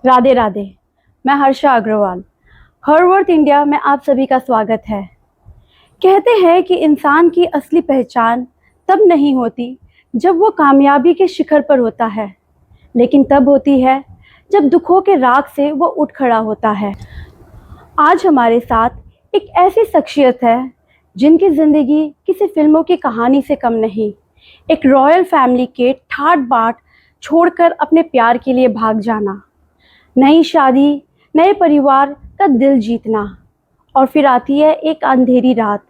राधे राधे। मैं हर्षा अग्रवाल। हर worth India में आप सभी का स्वागत है। कहते हैं कि इंसान की असली पहचान तब नहीं होती जब वो कामयाबी के शिखर पर होता है, लेकिन तब होती है जब दुखों के राग से वो उठ खड़ा होता है। आज हमारे साथ एक ऐसी शख्सियत है जिनकी ज़िंदगी किसी फिल्मों की कहानी से कम नहीं। एक रॉयल फैमिली के ठाट बाट छोड़कर अपने प्यार के लिए भाग जाना, नई शादी, नए परिवार का दिल जीतना, और फिर आती है एक अंधेरी रात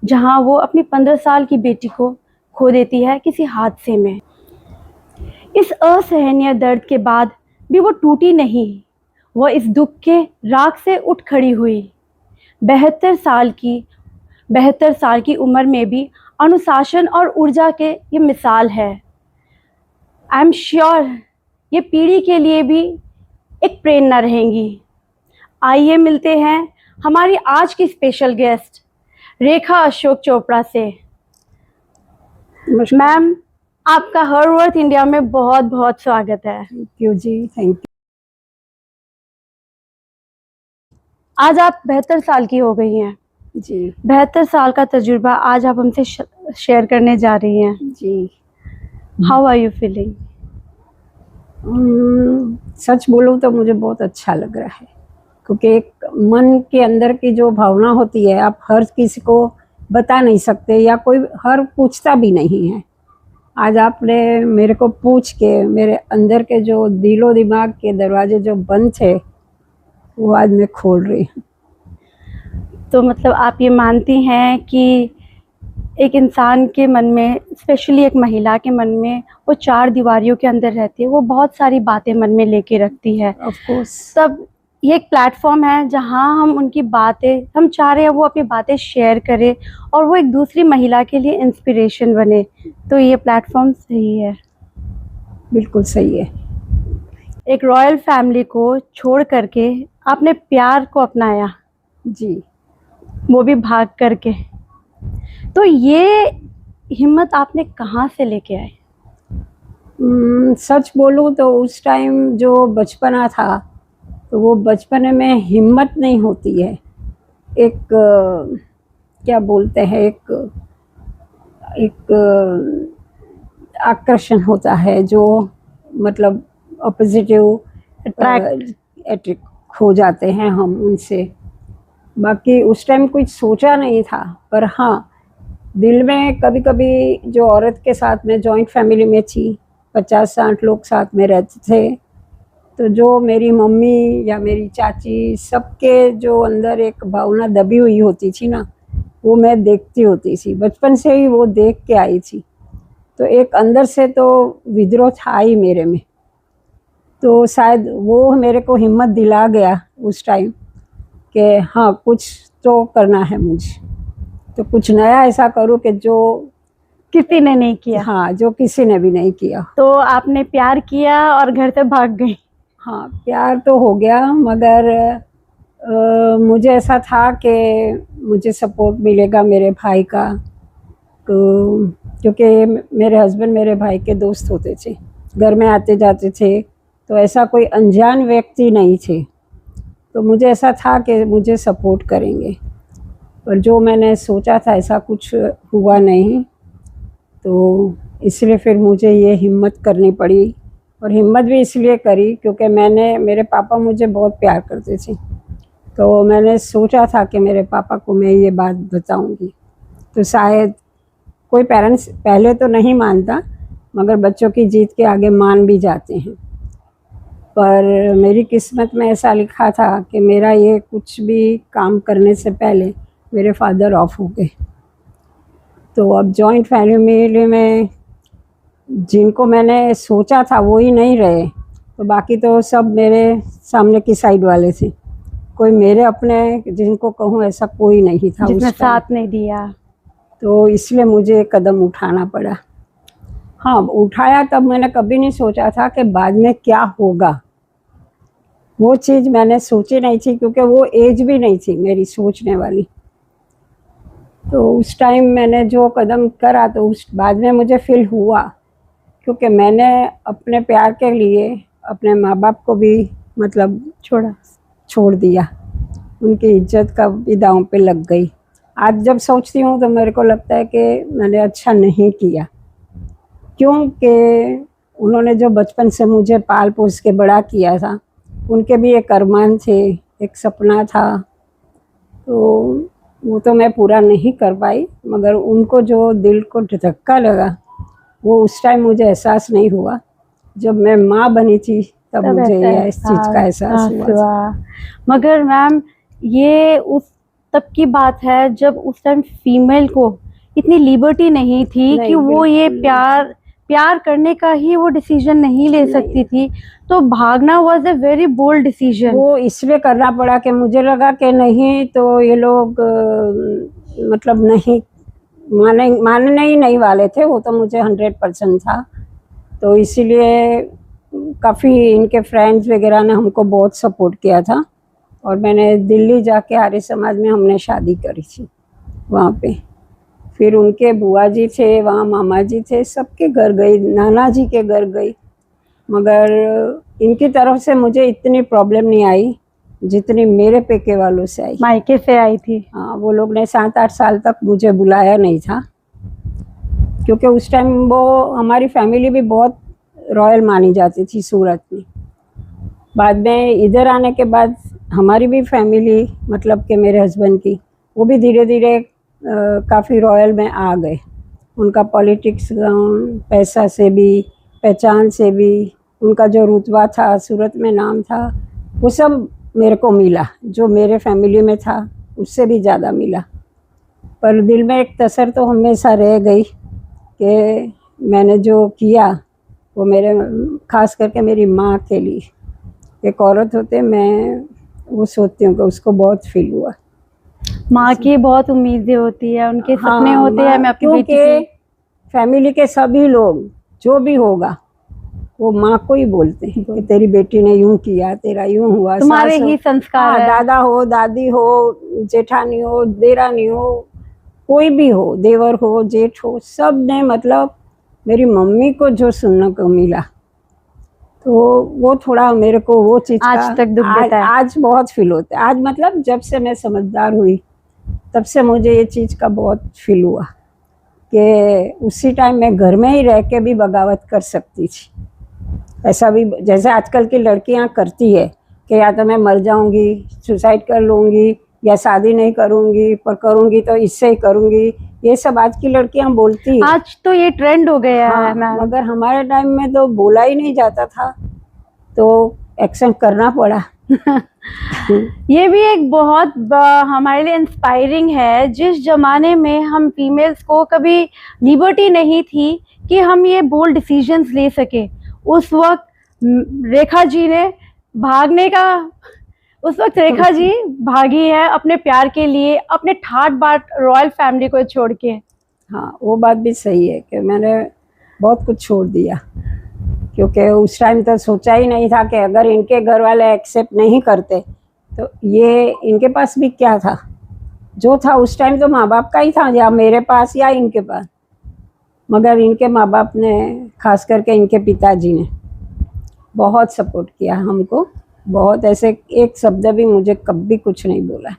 जहां वो अपनी 15 साल की बेटी को खो देती है किसी हादसे में। इस असहनीय दर्द के बाद भी वो टूटी नहीं। वह इस दुख के राग से उठ खड़ी हुई। 72 साल की उम्र में भी अनुशासन और ऊर्जा के ये मिसाल है। आई एम श्योर ये पीढ़ी के लिए भी एक प्रेरणा रहेंगी। आइए मिलते हैं हमारी आज की स्पेशल गेस्ट रेखा अशोक चोपड़ा से। मैम, आपका हर वर्थ इंडिया में बहुत बहुत स्वागत है। थैंक यू जी, थैंक यू। आज आप 72 साल की हो गई हैं जी 72 साल का तजुर्बा आज आप हमसे शेयर करने जा रही हैं। जी। How are you feeling? सच बोलूं तो मुझे बहुत अच्छा लग रहा है, क्योंकि एक मन के अंदर की जो भावना होती है आप हर किसी को बता नहीं सकते, या कोई हर पूछता भी नहीं है। आज आपने मेरे को पूछ के मेरे अंदर के जो दिलो दिमाग के दरवाजे जो बंद थे वो आज मैं खोल रही हूँ। तो मतलब आप ये मानती हैं कि एक इंसान के मन में, स्पेशली एक महिला के मन में, वो 4 दीवारियों के अंदर रहती है, वो बहुत सारी बातें मन में लेके रखती है। Of course. तब ये एक प्लेटफॉर्म है जहां हम उनकी बातें, हम चाह रहे हैं वो अपनी बातें शेयर करें और वो एक दूसरी महिला के लिए इंस्पिरेशन बने। तो ये प्लेटफॉर्म सही है। बिल्कुल सही है। एक रॉयल फैमिली को छोड़ करके आपने प्यार को अपनाया, जी। वो भी भाग करके। तो ये हिम्मत आपने कहाँ से लेके आए? सच बोलूं तो उस टाइम जो बचपना था, तो वो बचपने में हिम्मत नहीं होती है। एक क्या बोलते हैं, एक आकर्षण होता है जो मतलब पॉजिटिव अट्रैक्ट हो जाते हैं हम उनसे। बाकी उस टाइम कुछ सोचा नहीं था, पर हाँ दिल में कभी कभी जो औरत के साथ में जॉइंट फैमिली में थी, 50-60 लोग साथ में रहते थे, तो जो मेरी मम्मी या मेरी चाची सबके जो अंदर एक भावना दबी हुई होती थी ना, वो मैं देखती होती थी। बचपन से ही वो देख के आई थी, तो एक अंदर से तो विद्रोह था ही मेरे में। तो शायद वो मेरे को हिम्मत दिला गया उस टाइम कि हाँ कुछ तो करना है मुझे, तो कुछ नया ऐसा करूँ कि जो किसी ने नहीं किया। हाँ, जो किसी ने भी नहीं किया। तो आपने प्यार किया और घर से भाग गई। हाँ, प्यार तो हो गया, मगर मुझे ऐसा था कि मुझे सपोर्ट मिलेगा मेरे भाई का, तो क्योंकि मेरे हस्बैंड मेरे भाई के दोस्त होते थे, घर में आते जाते थे, तो ऐसा कोई अनजान व्यक्ति नहीं थे। तो मुझे ऐसा था कि मुझे सपोर्ट करेंगे, पर जो मैंने सोचा था ऐसा कुछ हुआ नहीं। तो इसलिए फिर मुझे ये हिम्मत करनी पड़ी, और हिम्मत भी इसलिए करी क्योंकि मेरे पापा मुझे बहुत प्यार करते थे। तो मैंने सोचा था कि मेरे पापा को मैं ये बात बताऊंगी, तो शायद कोई पेरेंट्स पहले तो नहीं मानता, मगर बच्चों की जीत के आगे मान भी जाते हैं। पर मेरी किस्मत में ऐसा लिखा था कि मेरा ये कुछ भी काम करने से पहले मेरे फादर ऑफ हो गए। तो अब जॉइंट फैमिली में जिनको मैंने सोचा था वो ही नहीं रहे, तो बाकी तो सब मेरे सामने की साइड वाले थे। कोई मेरे अपने जिनको कहूँ ऐसा कोई नहीं था जिसने उस टाइम। साथ नहीं दिया। तो इसलिए मुझे कदम उठाना पड़ा। हाँ, उठाया, तब मैंने कभी नहीं सोचा था कि बाद में क्या होगा। वो चीज़ मैंने सोची नहीं थी, क्योंकि वो एज भी नहीं थी मेरी सोचने वाली। तो उस टाइम मैंने जो कदम करा, तो उस बाद में मुझे फील हुआ, क्योंकि मैंने अपने प्यार के लिए अपने माँ बाप को भी मतलब छोड़ा। छोड़ दिया, उनकी इज्जत का भी दांव पे लग गई। आज जब सोचती हूँ तो मेरे को लगता है कि मैंने अच्छा नहीं किया, क्योंकि उन्होंने जो बचपन से मुझे पाल पोस के बड़ा किया था, उनके भी एक अरमान थे, एक सपना था, तो वो तो मैं पूरा नहीं कर पाई। मगर उनको जो दिल को धक्का लगा, वो उस टाइम मुझे एहसास नहीं हुआ। जब मैं माँ बनी थी तब तब मुझे ऐसा इस चीज़ का एहसास हुआ था। मगर मैम, ये उस तब की बात है जब उस टाइम फीमेल को इतनी लिबर्टी नहीं थी नहीं, कि वो ये बिल्कुल प्यार करने का ही वो डिसीजन नहीं ले नहीं। सकती थी। तो भागना was a very bold decision. वो इसलिए करना पड़ा कि मुझे लगा कि नहीं तो ये लोग मतलब नहीं मानने ही नहीं वाले थे। वो तो मुझे 100% था, तो इसीलिए काफ़ी इनके फ्रेंड्स वगैरह ने हमको बहुत सपोर्ट किया था। और मैंने दिल्ली जाके आर्य समाज में हमने शादी करी थी वहाँ पे। फिर उनके बुआ जी थे वहाँ, मामा जी थे, सबके घर गई, नाना जी के घर गई, मगर इनकी तरफ से मुझे इतनी प्रॉब्लम नहीं आई जितनी मेरे पेके वालों से आई। मायके से आई थी। हाँ, वो लोग ने 7-8 साल तक मुझे बुलाया नहीं था, क्योंकि उस टाइम वो हमारी फैमिली भी बहुत रॉयल मानी जाती थी सूरत में। बाद में इधर आने के बाद हमारी भी फैमिली, मतलब कि मेरे हस्बैंड की, वो भी धीरे धीरे काफ़ी रॉयल में आ गए। उनका पॉलिटिक्स, पैसा से भी, पहचान से भी, उनका जो रुतबा था, सूरत में नाम था, वो सब मेरे को मिला। जो मेरे फैमिली में था उससे भी ज़्यादा मिला। पर दिल में एक तसर तो हमेशा रह गई कि मैंने जो किया वो मेरे, खास करके मेरी माँ के लिए, एक औरत होते, मैं वो सोचती हूँ कि उसको बहुत फील हुआ। माँ की बहुत उम्मीदें होती है, उनके हाँ, सपने होते हैं मैं अपनी बेटी क्योंकि की। फैमिली के सभी लोग जो भी होगा वो माँ को ही बोलते हैं कि तेरी बेटी ने यूं किया, तेरा यूं हुआ। तुम्हारे सास हो, ही संस्कार हाँ, है। दादा हो, दादी हो, जेठानी हो, देरानी हो, कोई भी हो, देवर हो, जेठ हो, सब ने मतलब मेरी मम्मी को जो सुनने को मिला, तो वो थोड़ा मेरे को वो चीज़ आज का तक दुख देता है। आज बहुत फील होता है। आज मतलब जब से मैं समझदार हुई तब से मुझे ये चीज़ का बहुत फील हुआ कि उसी टाइम मैं घर में ही रह के भी बगावत कर सकती थी। ऐसा भी जैसे आजकल की लड़कियां करती है कि या तो मैं मर जाऊंगी, सुसाइड कर लूँगी, या शादी नहीं करूँगी, पर करूँगी तो इससे ही करूँगी, ये सब आज की लड़कियां बोलती है। आज तो ये ट्रेंड हो गया है हाँ, मैम। मगर हमारे टाइम में तो बोला ही नहीं जाता था, तो एक्शन करना पड़ा। ये भी एक बहुत हमारे लिए इंस्पायरिंग है। जिस जमाने में हम फीमेल्स को कभी लिबर्टी नहीं थी कि हम ये बोल्ड डिसीजंस ले सके, उस वक्त रेखा जी ने भागने का उस वक्त रेखा जी भागी है अपने प्यार के लिए, अपने ठाट बाट रॉयल फैमिली को छोड़ के। हाँ, वो बात भी सही है कि मैंने बहुत कुछ छोड़ दिया, क्योंकि उस टाइम तो सोचा ही नहीं था कि अगर इनके घर वाले एक्सेप्ट नहीं करते तो ये इनके पास भी क्या था। जो था उस टाइम तो माँ बाप का ही था, या मेरे पास या इनके पास। मगर इनके माँ बाप ने, खास करके इनके पिताजी ने बहुत सपोर्ट किया हमको। बहुत, ऐसे एक शब्द भी मुझे कभी कुछ नहीं बोला।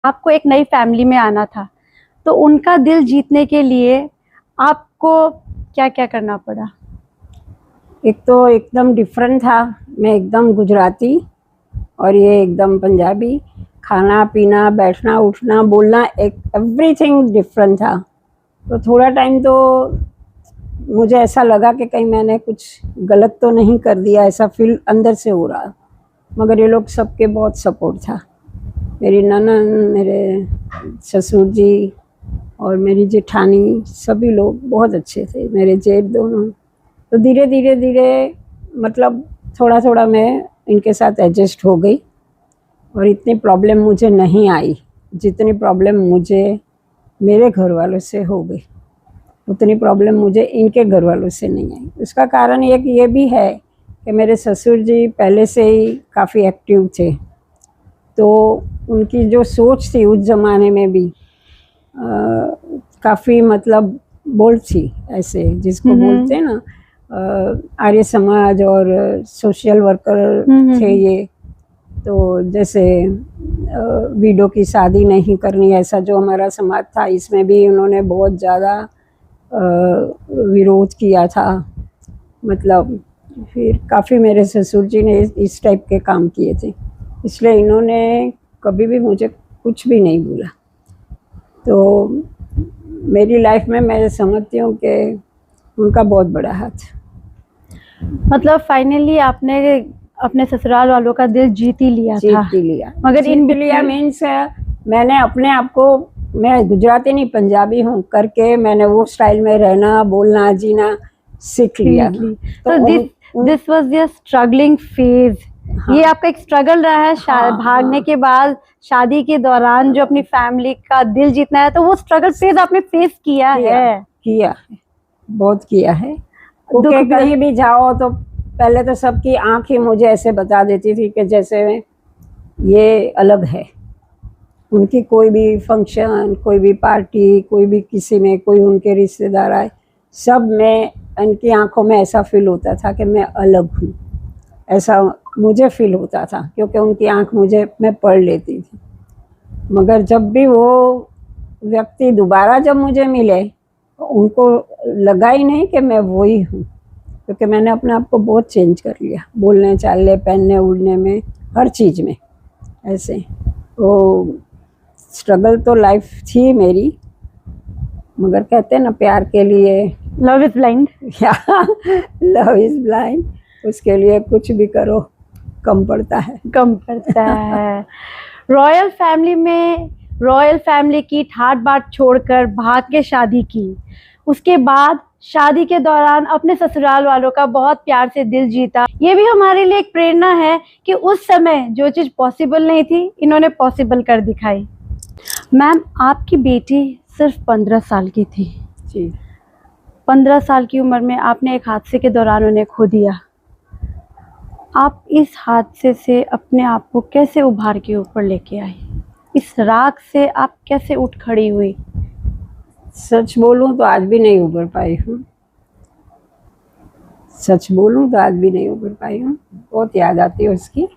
आपको एक नई फैमिली में आना था, तो उनका दिल जीतने के लिए आपको क्या क्या करना पड़ा? एक तो एकदम डिफरेंट था, मैं एकदम गुजराती और ये एकदम पंजाबी। खाना पीना, बैठना उठना, बोलना, एक एवरीथिंग डिफरेंट था। तो थोड़ा टाइम तो मुझे ऐसा लगा कि कहीं मैंने कुछ गलत तो नहीं कर दिया, ऐसा फील अंदर से हो रहा। मगर ये लोग सबके बहुत सपोर्ट था। मेरी ननद, मेरे ससुर जी और मेरी जेठानी, सभी लोग बहुत अच्छे थे, मेरे जेठ दोनों। तो धीरे धीरे धीरे मतलब थोड़ा थोड़ा मैं इनके साथ एडजस्ट हो गई, और इतनी प्रॉब्लम मुझे नहीं आई जितनी प्रॉब्लम मुझे मेरे घर वालों से हो गई, उतनी प्रॉब्लम मुझे इनके घर वालों से नहीं आई। उसका कारण ये भी है कि मेरे ससुर जी पहले से ही काफ़ी एक्टिव थे, तो उनकी जो सोच थी उस ज़माने में भी काफ़ी मतलब बोल्ड थी, ऐसे जिसको बोलते हैं ना, आर्य समाज और सोशल वर्कर थे ये। तो जैसे विडो की शादी नहीं करनी, ऐसा जो हमारा समाज था, इसमें भी उन्होंने बहुत ज़्यादा विरोध किया था। मतलब फिर काफ़ी मेरे ससुर जी ने इस टाइप के काम किए थे, इसलिए इन्होंने कभी भी मुझे कुछ भी नहीं बोला। तो मेरी लाइफ में मैं समझती हूँ कि उनका बहुत बड़ा हाथ। मतलब फाइनली आपने अपने ससुराल वालों का दिल जीत ही लिया था। जीत ही लिया, मगर जीत लिया मीन्स मैंने अपने आप को, मैं गुजराती नहीं पंजाबी हूँ करके मैंने वो स्टाइल में रहना, बोलना, जीना सीख लिया। तो this was your struggling phase. हाँ। ये आपका एक स्ट्रगल रहा है। हाँ, भागने के बाद शादी के दौरान जो अपनी फैमिली का दिल जीतना है, तो वो स्ट्रगल फेज आपने फेस किया है। बहुत किया है। कहीं भी जाओ तो पहले तो सबकी आंख ही मुझे ऐसे बता देती थी कि जैसे ये अलग है। उनकी कोई भी फंक्शन, कोई भी पार्टी, कोई भी किसी में कोई उनके रिश्तेदार आए, सब में उनकी आंखों में ऐसा फील होता था कि मैं अलग हूँ, ऐसा मुझे फील होता था, क्योंकि उनकी आंख मैं पढ़ लेती थी। मगर जब भी वो व्यक्ति दोबारा जब मुझे मिले, उनको लगा ही नहीं कि मैं वही हूँ, क्योंकि मैंने अपने आप को बहुत चेंज कर लिया, बोलने, चालने, पहनने, उड़ने में, हर चीज़ में ऐसे। तो स्ट्रगल तो लाइफ थी मेरी, मगर कहते हैं ना प्यार के लिए love is blind. Love is blind, उसके लिए कुछ भी करो कम पड़ता है। रॉयल फैमिली की ठाट बाट छोड़कर भाग के शादी की। उसके बाद शादी के दौरान अपने ससुराल वालों का बहुत प्यार से दिल जीता। ये भी हमारे लिए एक प्रेरणा है कि उस समय जो चीज़ पॉसिबल नहीं थी, इन्होंने पॉसिबल कर दिखाई। मैम, आपकी बेटी सिर्फ 15 साल की थी जी। 15 साल की उम्र में आपने एक हादसे के दौरान उन्हें खो दिया। आप इस हादसे से अपने आप को कैसे उभार के ऊपर लेके आई? इस राख से आप कैसे उठ खड़ी हुई? सच बोलूं तो आज भी नहीं उभर पाई हूँ। बहुत याद आती है उसकी।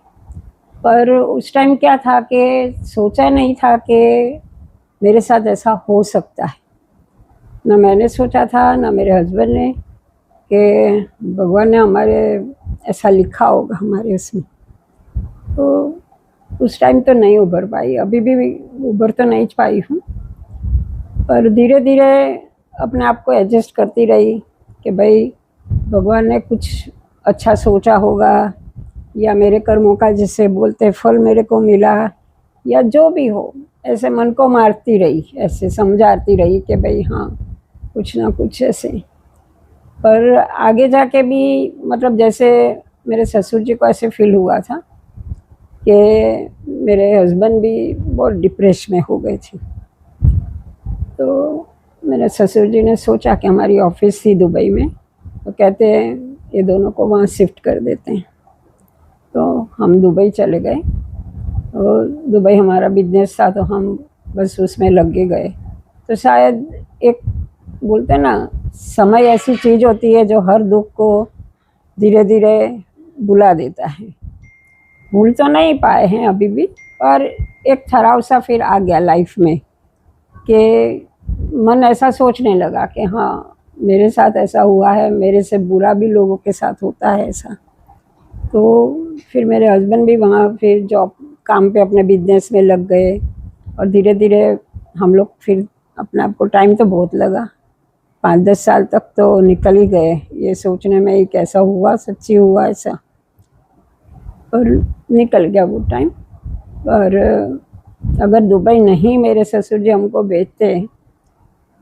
पर उस टाइम क्या था कि सोचा नहीं था कि मेरे साथ ऐसा हो सकता है। ना मैंने सोचा था, ना मेरे हस्बैंड ने, कि भगवान ने हमारे ऐसा लिखा होगा हमारे उसमें। तो उस टाइम तो नहीं उभर पाई, अभी भी उभर तो नहीं पाई हूँ, पर धीरे धीरे अपने आप को एडजस्ट करती रही कि भाई भगवान ने कुछ अच्छा सोचा होगा, या मेरे कर्मों का जिसे बोलते फल मेरे को मिला, या जो भी हो, ऐसे मन को मारती रही, ऐसे समझाती रही कि भाई हाँ कुछ ना कुछ ऐसे। पर आगे जाके भी मतलब जैसे मेरे ससुर जी को ऐसे फील हुआ था कि मेरे हस्बैंड भी बहुत डिप्रेस में हो गए थे। तो मेरे ससुर जी ने सोचा कि हमारी ऑफिस थी दुबई में, तो कहते हैं ये दोनों को वहाँ शिफ्ट कर देते हैं। तो हम दुबई चले गए, और दुबई हमारा बिजनेस था, तो हम बस उसमें लग गए। तो शायद एक बोलते ना, समय ऐसी चीज़ होती है जो हर दुख को धीरे धीरे बुला देता है। भूल तो नहीं पाए हैं अभी भी, पर एक ठहराव सा फिर आ गया लाइफ में कि मन ऐसा सोचने लगा कि हाँ मेरे साथ ऐसा हुआ है, मेरे से बुरा भी लोगों के साथ होता है ऐसा। तो फिर मेरे हस्बैंड भी वहाँ फिर जॉब काम पे अपने बिजनेस में लग गए, और धीरे धीरे हम लोग फिर अपने आप को, टाइम तो बहुत लगा, 5-10 साल तक तो निकल ही गए ये सोचने में ही कैसा हुआ, सच्ची हुआ ऐसा, और निकल गया वो टाइम। और अगर दुबई नहीं मेरे ससुर जी हमको भेजते,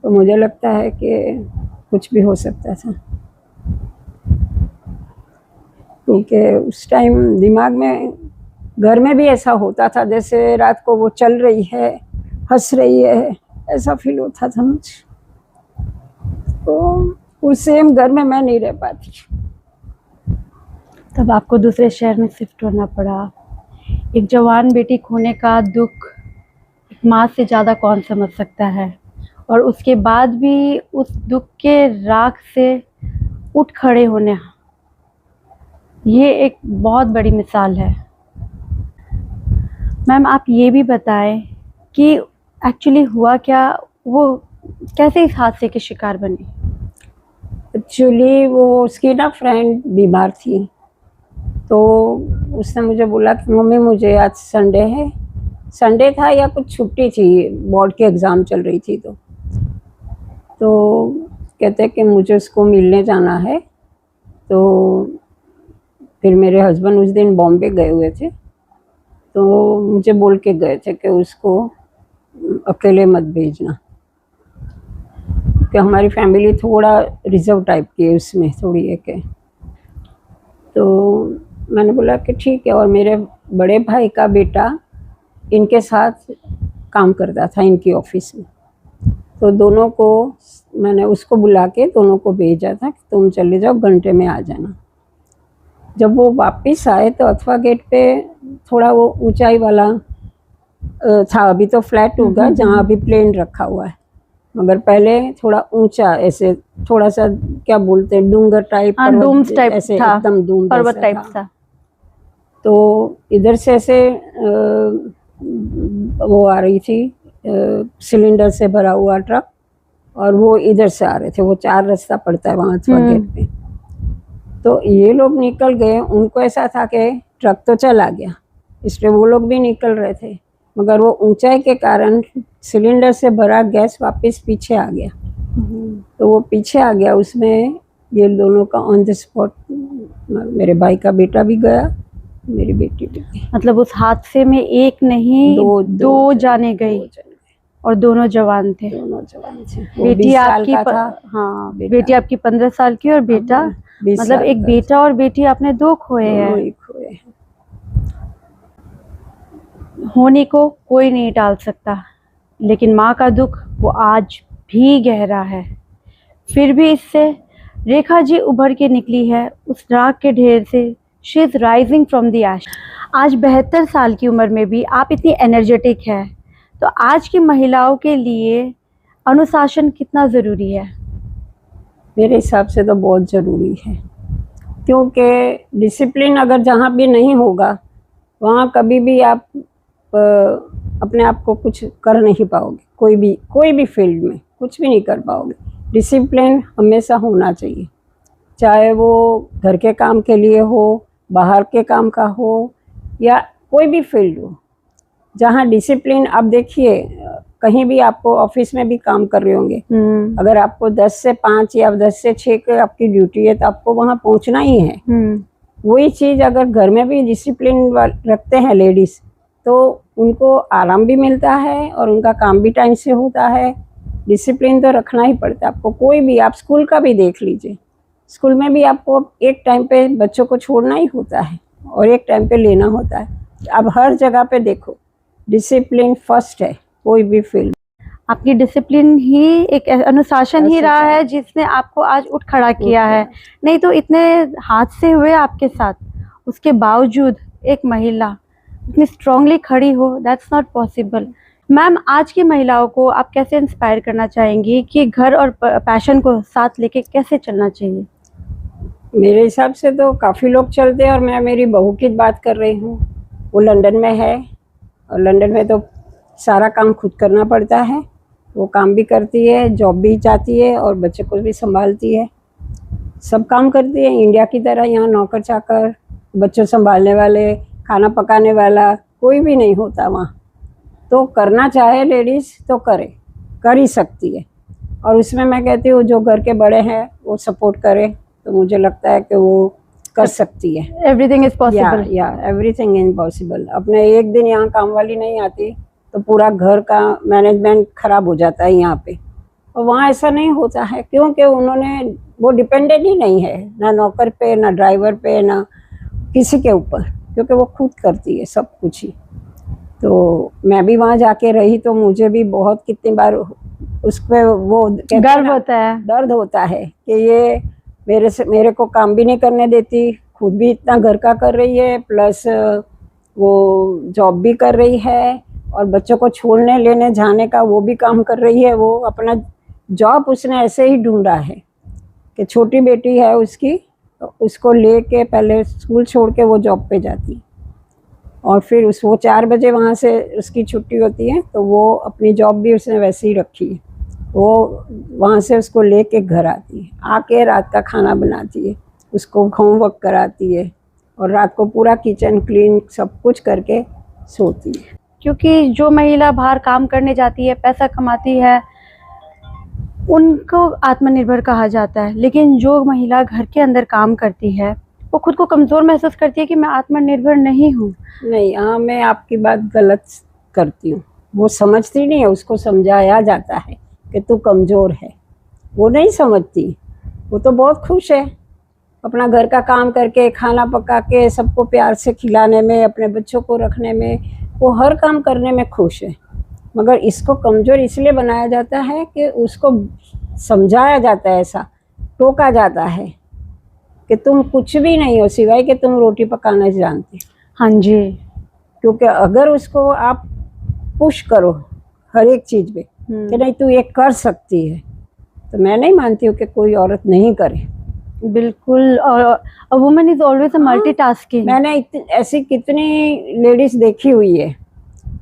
तो मुझे लगता है कि कुछ भी हो सकता था, क्योंकि उस टाइम दिमाग में, घर में भी ऐसा होता था जैसे रात को वो चल रही है, हंस रही है, ऐसा फील होता था मुझे। तो उस सेम घर में मैं नहीं रह पाती। तब आपको दूसरे शहर में शिफ्ट होना पड़ा। एक जवान बेटी खोने का दुख एक माँ से ज़्यादा कौन समझ सकता है, और उसके बाद भी उस दुख के राख से उठ खड़े होने, ये एक बहुत बड़ी मिसाल है। मैम आप ये भी बताएं कि एक्चुअली हुआ क्या, वो कैसे इस हादसे के शिकार बने? एक्चुअली वो उसकी ना फ्रेंड बीमार थी, तो उसने मुझे बोला कि मम्मी मुझे आज संडे है, संडे था या कुछ छुट्टी थी, बोर्ड की एग्ज़ाम चल रही थी, तो कहते कि मुझे उसको मिलने जाना है। तो फिर मेरे हस्बैंड उस दिन बॉम्बे गए हुए थे, तो मुझे बोल के गए थे कि उसको अकेले मत भेजना, कि हमारी फैमिली थोड़ा रिजर्व टाइप की है, उसमें थोड़ी एक है। तो मैंने बोला कि ठीक है, और मेरे बड़े भाई का बेटा इनके साथ काम करता था इनकी ऑफिस में, तो दोनों को मैंने उसको बुला के दोनों को भेजा था कि तुम चले जाओ, घंटे में आ जाना। जब वो वापस आए तो अथवा गेट पे थोड़ा वो ऊंचाई वाला था, अभी तो फ्लैट होगा जहाँ अभी प्लेन रखा हुआ है, मगर पहले थोड़ा ऊंचा, ऐसे थोड़ा सा क्या बोलते हैं, डूंगर टाइप, डूम्स टाइप ऐसे था, एकदम डूम पर्वत टाइप था। तो इधर से ऐसे वो आ रही थी, सिलेंडर से भरा हुआ ट्रक, और वो इधर से आ रहे थे, वो 4 रास्ता पड़ता है वहाँ अथवा गेट पे। तो ये लोग निकल गए, उनको ऐसा था कि ट्रक तो चला गया, इसलिए वो लोग भी निकल रहे थे, मगर वो ऊंचाई के कारण सिलेंडर से भरा गैस वापस पीछे आ गया। तो वो पीछे आ गया, उसमें ये दोनों का ऑन द स्पॉट, मेरे भाई का बेटा भी गया, मेरी बेटी भी गई। मतलब उस हादसे में एक नहीं दो जाने गई, और दोनों जवान थे। दोनों जवान थे। बेटी आपकी हाँ, बेटी आपकी 15 साल की, और बेटा मतलब एक बेटा और बेटी आपने 2 खोए हैं। होने को कोई नहीं टाल सकता, लेकिन माँ का दुख वो आज भी गहरा है। फिर भी इससे रेखा जी उभर के निकली है उस राख के ढेर से। She is rising from the ash. आज 72 साल की उम्र में भी आप इतनी एनर्जेटिक है, तो आज की महिलाओं के लिए अनुशासन कितना ज़रूरी है? मेरे हिसाब से तो बहुत ज़रूरी है, क्योंकि डिसिप्लिन अगर जहाँ भी नहीं होगा, वहाँ कभी भी आप अपने आप को कुछ कर नहीं पाओगे, कोई भी फील्ड में कुछ भी नहीं कर पाओगे। डिसिप्लिन हमेशा होना चाहिए, चाहे वो घर के काम के लिए हो, बाहर के काम का हो, या कोई भी फील्ड हो, जहाँ डिसिप्लिन। आप देखिए, कहीं भी आपको ऑफिस में भी काम कर रहे होंगे, अगर आपको 10 से 5 या 10 से 6 की आपकी ड्यूटी है, तो आपको वहाँ पहुँचना ही है। वही चीज़ अगर घर में भी डिसिप्लिन रखते हैं लेडीज़, तो उनको आराम भी मिलता है और उनका काम भी टाइम से होता है। डिसिप्लिन तो रखना ही पड़ता है आपको। कोई भी, आप स्कूल का भी देख लीजिए, स्कूल में भी आपको एक टाइम पे बच्चों को छोड़ना ही होता है और एक टाइम पे लेना होता है। अब हर जगह पे देखो, डिसिप्लिन फर्स्ट है, कोई भी फील्ड। आपकी डिसिप्लिन ही एक अनुशासन ही रहा है जिसने आपको आज उठ खड़ा किया है। नहीं तो इतने हादसे हुए आपके साथ, उसके बावजूद एक महिला इतनी स्ट्रांगली खड़ी हो, दैट्स नॉट पॉसिबल। मैम, आज की महिलाओं को आप कैसे इंस्पायर करना चाहेंगी कि घर और पैशन को साथ लेके कैसे चलना चाहिए? मेरे हिसाब से तो काफ़ी लोग चलते हैं, और मैं मेरी बहू की बात कर रही हूँ। वो लंदन में है, और लंदन में तो सारा काम खुद करना पड़ता है। वो काम भी करती है, जॉब भी जाती है, और बच्चे को भी संभालती है, सब काम करती है। इंडिया की तरह यहाँ नौकर चाकर, बच्चों संभालने वाले, खाना पकाने वाला कोई भी नहीं होता वहाँ। तो करना चाहे लेडीज़ तो करे, कर ही सकती है। और उसमें मैं कहती हूँ जो घर के बड़े हैं वो सपोर्ट करें, तो मुझे लगता है कि वो कर सकती है। Everything is possible. या एवरीथिंग इज पॉसिबल। अपने एक दिन यहाँ काम वाली नहीं आती तो पूरा घर का मैनेजमेंट खराब हो जाता है यहाँ पे, और वहाँ ऐसा नहीं होता है, क्योंकि उन्होंने वो डिपेंडेंट ही नहीं है, ना नौकर पे, ना ड्राइवर पे, ना किसी के ऊपर, क्योंकि वो खुद करती है सब कुछ ही। तो मैं भी वहाँ जाके रही, तो मुझे भी बहुत कितनी बार उस पर वो गर्व होता है, दर्द होता है कि ये मेरे को काम भी नहीं करने देती, खुद भी इतना घर का कर रही है, प्लस वो जॉब भी कर रही है, और बच्चों को छोड़ने लेने जाने का वो भी काम कर रही है। वो अपना जॉब उसने ऐसे ही ढूंढा है, कि छोटी बेटी है उसकी, तो उसको लेके पहले स्कूल छोड़ के वो जॉब पे जाती है और फिर वो 4 बजे वहाँ से उसकी छुट्टी होती है, तो वो अपनी जॉब भी उसने वैसे ही रखी है। वो वहाँ से उसको लेके घर आती है, आके रात का खाना बनाती है, उसको होमवर्क कराती है और रात को पूरा किचन क्लीन सब कुछ करके सोती है। क्योंकि जो महिला बाहर काम करने जाती है, पैसा कमाती है, उनको आत्मनिर्भर कहा जाता है, लेकिन जो महिला घर के अंदर काम करती है वो खुद को कमज़ोर महसूस करती है कि मैं आत्मनिर्भर नहीं हूँ। नहीं, हाँ, मैं आपकी बात गलत करती हूँ। वो समझती नहीं है, उसको समझाया जाता है कि तू कमज़ोर है। वो नहीं समझती, वो तो बहुत खुश है अपना घर का काम करके, खाना पका के, सबको प्यार से खिलाने में, अपने बच्चों को रखने में, वो हर काम करने में खुश है। मगर इसको कमज़ोर इसलिए बनाया जाता है कि उसको समझाया जाता है, ऐसा टोका जाता है कि तुम कुछ भी नहीं हो सिवाय कि तुम रोटी पकाना जानते। हाँ जी। क्योंकि अगर उसको आप पुश करो हर एक चीज़ में कि नहीं तू ये कर सकती है, तो मैं नहीं मानती हूँ कि कोई औरत नहीं करे। बिल्कुल। और a woman is always a multitasking. मैंने ऐसी कितनी लेडीज देखी हुई है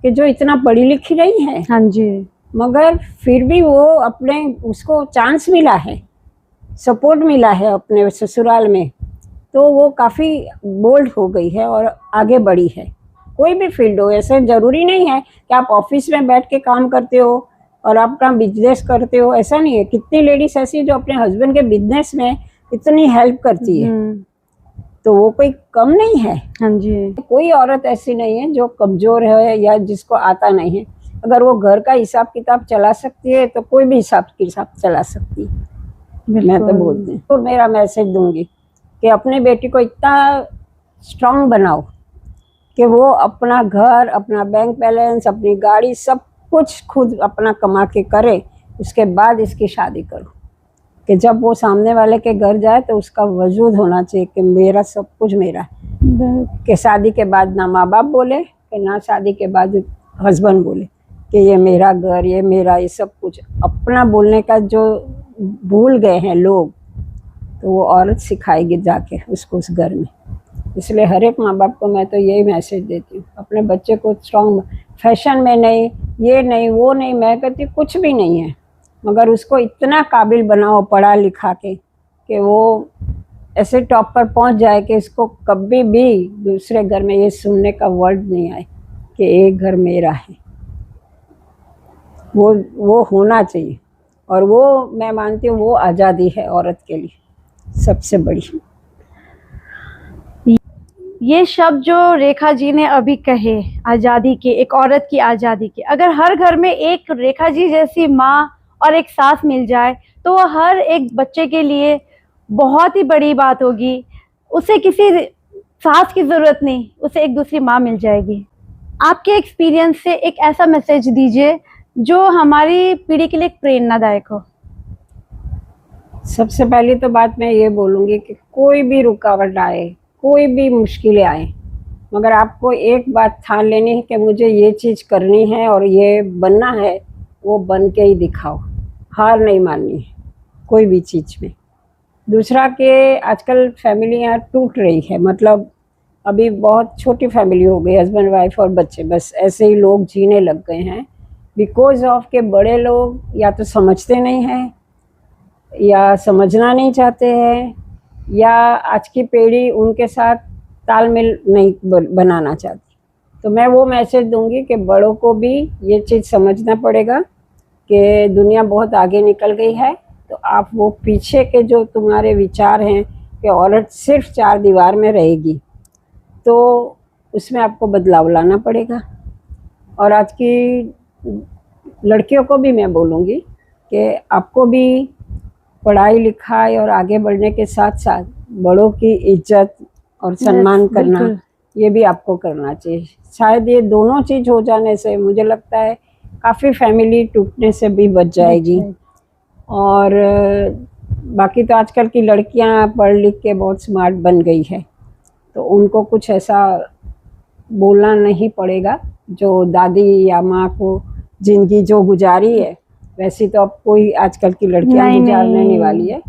कि जो इतना पढ़ी लिखी नहीं है, हाँ जी, मगर फिर भी वो अपने उसको चांस मिला है, सपोर्ट मिला है अपने ससुराल में, तो वो काफ़ी बोल्ड हो गई है और आगे बढ़ी है। कोई भी फील्ड हो, ऐसे ज़रूरी नहीं है कि आप ऑफिस में बैठ के काम करते हो और आप अपना बिजनेस करते हो, ऐसा नहीं है। कितनी लेडीज ऐसी है जो अपने हस्बैंड के बिजनेस में इतनी हेल्प करती है, तो वो कोई कम नहीं है। हाँ जी, कोई औरत ऐसी नहीं है जो कमज़ोर है या जिसको आता नहीं है। अगर वो घर का हिसाब किताब चला सकती है तो कोई भी हिसाब किताब चला सकती है। मैं तो बोलती हूँ, तो मेरा मैसेज दूंगी कि अपनी बेटी को इतना स्ट्रांग बनाओ कि वो अपना घर, अपना बैंक बैलेंस, अपनी गाड़ी, सब कुछ खुद अपना कमा के करे। उसके बाद इसकी शादी करो कि जब वो सामने वाले के घर जाए तो उसका वजूद होना चाहिए कि मेरा सब कुछ मेरा है। कि शादी के बाद ना माँ बाप बोले, कि ना शादी के बाद हस्बैंड बोले कि ये मेरा घर, ये मेरा, ये सब कुछ अपना बोलने का जो भूल गए हैं लोग, तो वो औरत सिखाएगी जाके उसको उस घर में। इसलिए हर एक माँ बाप को मैं तो यही मैसेज देती हूँ, अपने बच्चे को स्ट्रॉन्ग, फैशन में नहीं, ये नहीं, वो नहीं, मैं कहती कुछ भी नहीं है, मगर उसको इतना काबिल बनाओ पढ़ा लिखा के कि वो ऐसे टॉप पर पहुँच जाए कि इसको कभी भी दूसरे घर में ये सुनने का वर्ड नहीं आए कि एक घर मेरा है। वो होना चाहिए, और वो मैं मानती हूँ वो आज़ादी है औरत के लिए सबसे बड़ी। ये शब्द जो रेखा जी ने अभी कहे, आज़ादी के, एक औरत की आज़ादी के, अगर हर घर में एक रेखा जी जैसी माँ और एक सास मिल जाए तो वो हर एक बच्चे के लिए बहुत ही बड़ी बात होगी। उसे किसी सास की ज़रूरत नहीं, उसे एक दूसरी माँ मिल जाएगी। आपके एक्सपीरियंस से एक ऐसा मैसेज दीजिए जो हमारी पीढ़ी के लिए एक प्रेरणादायक हो। सबसे पहली तो बात मैं ये बोलूँगी कि कोई भी रुकावट आए, कोई भी मुश्किलें आए, मगर आपको एक बात ठान लेनी है कि मुझे ये चीज़ करनी है और ये बनना है, वो बन के ही दिखाओ। हार नहीं माननी है कोई भी चीज़ में। दूसरा कि आजकल फैमिलियाँ टूट रही है, मतलब अभी बहुत छोटी फैमिली हो गई, हस्बैंड वाइफ और बच्चे, बस ऐसे ही लोग जीने लग गए हैं बिकॉज ऑफ के बड़े लोग या तो समझते नहीं हैं या समझना नहीं चाहते हैं, या आज की पीढ़ी उनके साथ तालमेल नहीं बनाना चाहती। तो मैं वो मैसेज दूंगी कि बड़ों को भी ये चीज़ समझना पड़ेगा कि दुनिया बहुत आगे निकल गई है, तो आप वो पीछे के जो तुम्हारे विचार हैं कि औरत सिर्फ 4 दीवार में रहेगी, तो उसमें आपको बदलाव लाना पड़ेगा। और आज की लड़कियों को भी मैं बोलूँगी कि आपको भी पढ़ाई लिखाई और आगे बढ़ने के साथ साथ बड़ों की इज्जत और सम्मान करना, ये भी आपको करना चाहिए। शायद ये दोनों चीज़ हो जाने से मुझे लगता है काफ़ी फैमिली टूटने से भी बच जाएगी। और बाकी तो आजकल की लड़कियां पढ़ लिख के बहुत स्मार्ट बन गई है, तो उनको कुछ ऐसा बोलना नहीं पड़ेगा। जो दादी या माँ को ज़िंदगी जो गुजारी है वैसी तो अब कोई आजकल की लड़कियां गुजारने नहीं वाली है।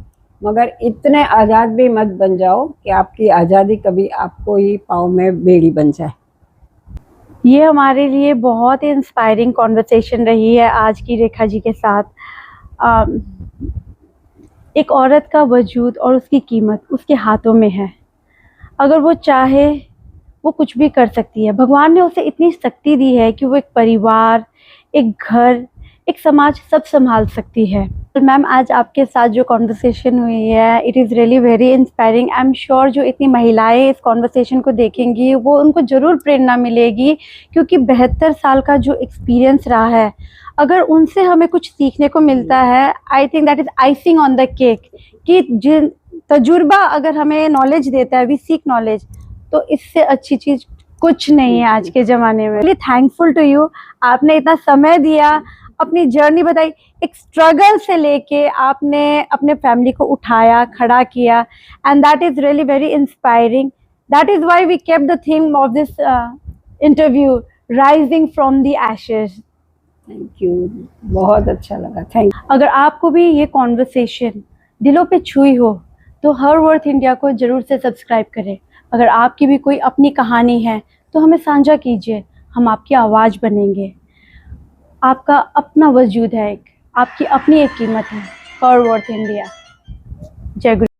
मगर इतने आज़ाद भी मत बन जाओ कि आपकी आज़ादी कभी आपको ही पाँव में बेड़ी बन जाए। ये हमारे लिए बहुत ही इंस्पायरिंग कॉन्वर्सेशन रही है आज की रेखा जी के साथ। एक औरत का वजूद और उसकी कीमत उसके हाथों में है। अगर वो चाहे वो कुछ भी कर सकती है। भगवान ने उसे इतनी शक्ति दी है कि वो एक परिवार, एक घर, एक समाज सब संभाल सकती है। मैम, आज आपके साथ जो कॉन्वर्सेशन हुई है, it is really very inspiring. I am sure जो इतनी महिलाएं इस कॉन्वर्सेशन को देखेंगी वो उनको ज़रूर प्रेरणा मिलेगी, क्योंकि 72 साल का जो एक्सपीरियंस रहा है, अगर उनसे हमें कुछ सीखने को मिलता है, I think that is icing on the cake. कि जिन तजुर्बा अगर हमें नॉलेज देता है, वी सीक नॉलेज, तो इससे अच्छी चीज़ कुछ नहीं है आज के ज़माने में। रियली थैंकफुल टू यू, आपने इतना समय दिया, अपनी जर्नी बताई। एक स्ट्रगल से लेके आपने अपने फैमिली को उठाया, खड़ा किया, and that is really very inspiring. That is why we kept the theme of this interview, rising from the ashes. Thank you, बहुत अच्छा लगा, थैंक। अगर आपको भी ये कॉन्वर्सेशन दिलों पे छुई हो तो हर वर्थ इंडिया को ज़रूर से सब्सक्राइब करें। अगर आपकी भी कोई अपनी कहानी है तो हमें साझा कीजिए, हम आपकी आवाज़ बनेंगे। आपका अपना वजूद है, एक आपकी अपनी एक कीमत है। हर वर्थ इंडिया। जय गुरु।